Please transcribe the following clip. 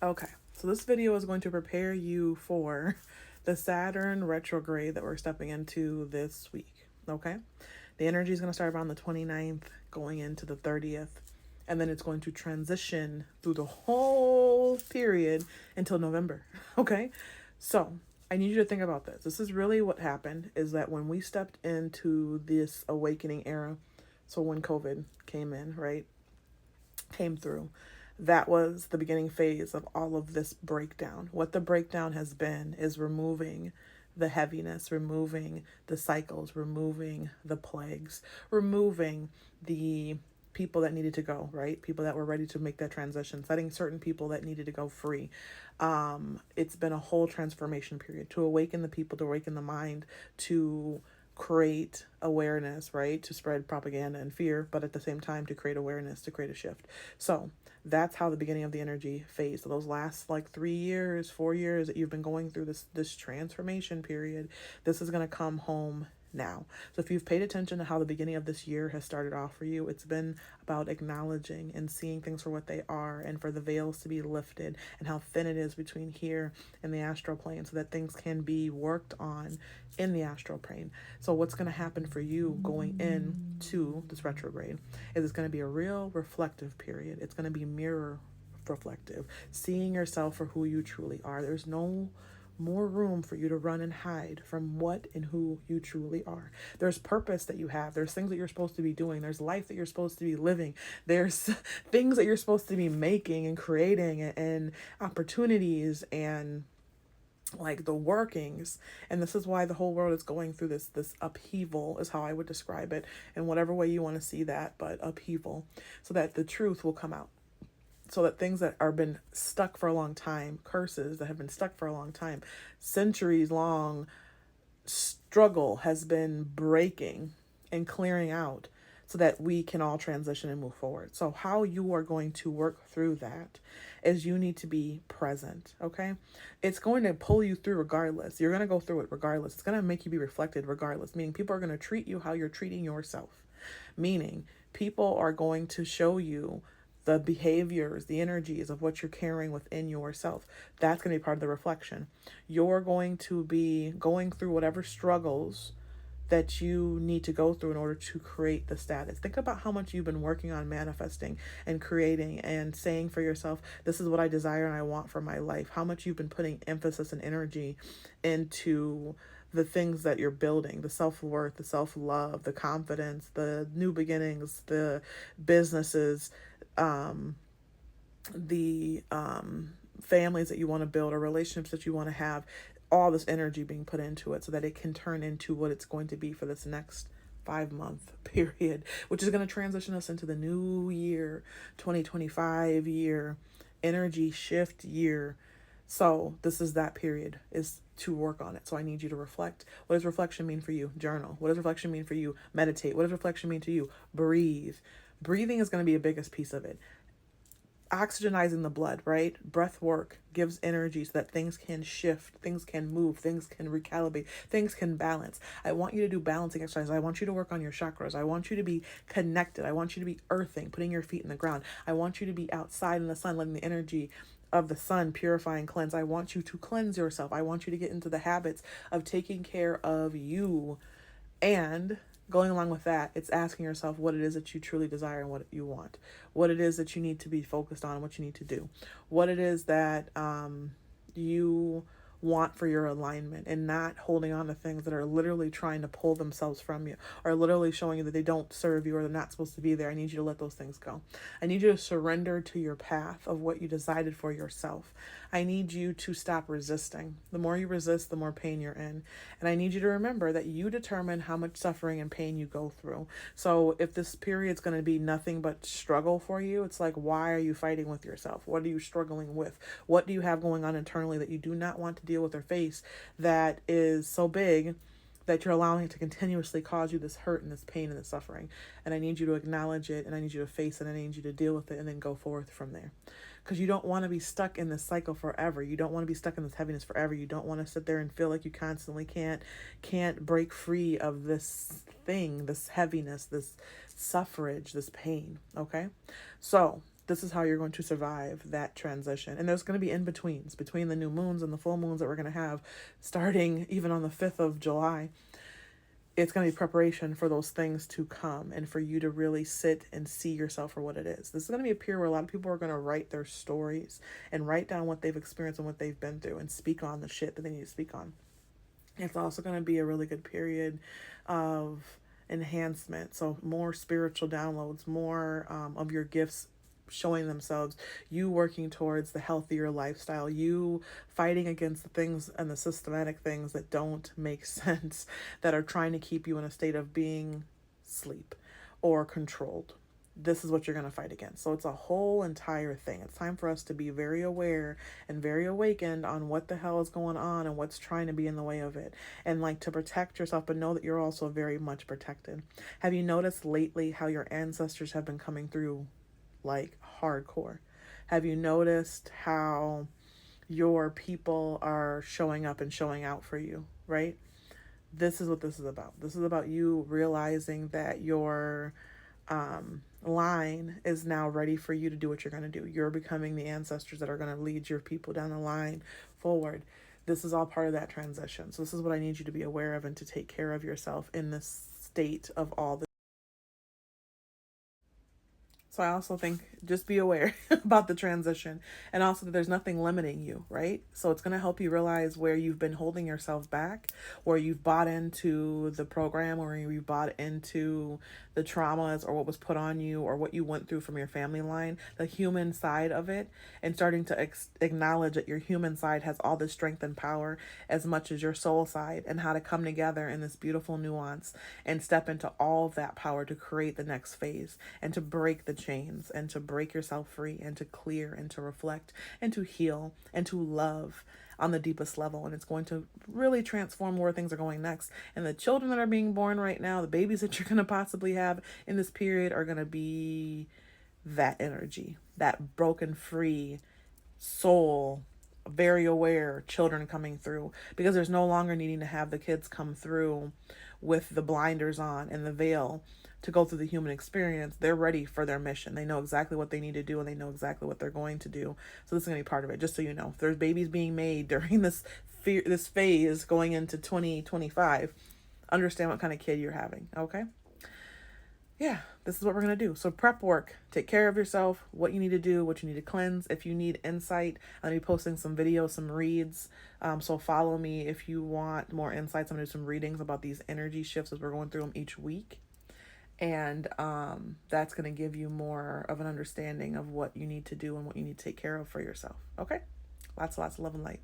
Okay, so this video is going to prepare you for the Saturn retrograde that we're stepping into this week. Okay, the energy is going to start around the 29th, going into the 30th, and then it's going to transition through the whole period until November. Okay, so I need you to think about this. This is really what happened, is that when we stepped into this awakening era, so when COVID came in, right, came through, that was the beginning phase of all of this breakdown. What the breakdown has been is removing the heaviness, removing the cycles, removing the plagues, removing the people that needed to go, right? People that were ready to make that transition, setting certain people that needed to go free. It's been a whole transformation period to awaken the people, to awaken the mind, to create awareness, right? To spread propaganda and fear, but at the same time to create awareness, to create a shift. So that's how the beginning of the energy phase. So those last like 3 years, 4 years that you've been going through this transformation period, this is gonna come home now. So if you've paid attention to how the beginning of this year has started off for you, it's been about acknowledging and seeing things for what they are, and for the veils to be lifted, and how thin it is between here and the astral plane, so that things can be worked on in the astral plane. So what's going to happen for you going into this retrograde is it's going to be a real reflective period. It's going to be mirror reflective, seeing yourself for who you truly are. There's no more room for you to run and hide from what and who you truly are. There's purpose that you have. There's things that you're supposed to be doing. There's life that you're supposed to be living. There's things that you're supposed to be making and creating, and opportunities, and like the workings. And this is why the whole world is going through this upheaval, is how I would describe it, in whatever way you want to see that, but upheaval, so that the truth will come out, so that things that are been stuck for a long time, curses that have been stuck for a long time, centuries long struggle has been breaking and clearing out, so that we can all transition and move forward. So how you are going to work through that is you need to be present, okay? It's going to pull you through regardless. You're going to go through it regardless. It's going to make you be reflected regardless, meaning people are going to treat you how you're treating yourself. Meaning people are going to show you the behaviors, the energies of what you're carrying within yourself. That's going to be part of the reflection. You're going to be going through whatever struggles that you need to go through in order to create the status. Think about how much you've been working on manifesting and creating and saying for yourself, this is what I desire and I want for my life. How much you've been putting emphasis and energy into the things that you're building, the self-worth, the self-love, the confidence, the new beginnings, the businesses, the families that you want to build, or relationships that you want to have, all this energy being put into it so that it can turn into what it's going to be for this next 5 month period, which is going to transition us into the new year, 2025 year, energy shift year. So this is that period, is to work on it. So I need you to reflect. What does reflection mean for you? Journal. What does reflection mean for you? Meditate. What does reflection mean to you? Breathe. Breathing is going to be a biggest piece of it. Oxygenizing the blood, right? Breath work gives energy so that things can shift, things can move, things can recalibrate, things can balance. I want you to do balancing exercises. I want you to work on your chakras. I want you to be connected. I want you to be earthing, putting your feet in the ground. I want you to be outside in the sun, letting the energy of the sun purify and cleanse. I want you to cleanse yourself. I want you to get into the habits of taking care of you. And going along with that, it's asking yourself what it is that you truly desire and what you want, what it is that you need to be focused on, what you need to do, what it is that you want for your alignment, and not holding on to things that are literally trying to pull themselves from you, or literally showing you that they don't serve you or they're not supposed to be there. I need you to let those things go. I need you to surrender to your path of what you decided for yourself. I need you to stop resisting. The more you resist, the more pain you're in. And I need you to remember that you determine how much suffering and pain you go through. So if this period's going to be nothing but struggle for you, it's like, why are you fighting with yourself? What are you struggling with? What do you have going on internally that you do not want to deal with or face, that is so big that you're allowing it to continuously cause you this hurt and this pain and this suffering? And I need you to acknowledge it, and I need you to face it, and I need you to deal with it, and then go forth from there. Because you don't want to be stuck in this cycle forever. You don't want to be stuck in this heaviness forever. You don't want to sit there and feel like you constantly can't break free of this thing, this heaviness, this suffrage, this pain. Okay? So This is how you're going to survive that transition. And there's going to be in-betweens between the new moons and the full moons that we're going to have starting even on the 5th of July. It's going to be preparation for those things to come and for you to really sit and see yourself for what it is. This is going to be a period where a lot of people are going to write their stories and write down what they've experienced and what they've been through and speak on the shit that they need to speak on. It's also going to be a really good period of enhancement. So more spiritual downloads, more of your gifts showing themselves, you working towards the healthier lifestyle, you fighting against the things and the systematic things that don't make sense, that are trying to keep you in a state of being sleep or controlled. This is what you're going to fight against. So it's a whole entire thing. It's time for us to be very aware and very awakened on what the hell is going on and what's trying to be in the way of it. And like to protect yourself, but know that you're also very much protected. Have you noticed lately how your ancestors have been coming through like hardcore? Have you noticed how your people are showing up and showing out for you, right? This is what this is about. This is about you realizing that your line is now ready for you to do what you're going to do. You're becoming the ancestors that are going to lead your people down the line forward. This is all part of that transition. So this is what I need you to be aware of and to take care of yourself in this state of all the. So I also think just be aware about the transition, and also that there's nothing limiting you, right? So it's going to help you realize where you've been holding yourself back, where you've bought into the program, or you bought into the traumas or what was put on you or what you went through from your family line, the human side of it, and starting to acknowledge that your human side has all the strength and power as much as your soul side, and how to come together in this beautiful nuance and step into all of that power to create the next phase and to break the chains and to break yourself free and to clear and to reflect and to heal and to love on the deepest level. And it's going to really transform where things are going next. And the children that are being born right now, the babies that you're going to possibly have in this period, are going to be that energy, that broken free soul, very aware children coming through, because there's no longer needing to have the kids come through with the blinders on and the veil to go through the human experience. They're ready for their mission. They know exactly what they need to do, and they know exactly what they're going to do. So this is going to be part of it, just so you know. If there's babies being made during this phase going into 2025, understand what kind of kid you're having, okay? Yeah, this is what we're going to do. So prep work, take care of yourself, what you need to do, what you need to cleanse. If you need insight, I'm going to be posting some videos, some reads. So follow me if you want more insights. I'm going to do some readings about these energy shifts as we're going through them each week. And that's going to give you more of an understanding of what you need to do and what you need to take care of for yourself. Okay? Lots of love and light.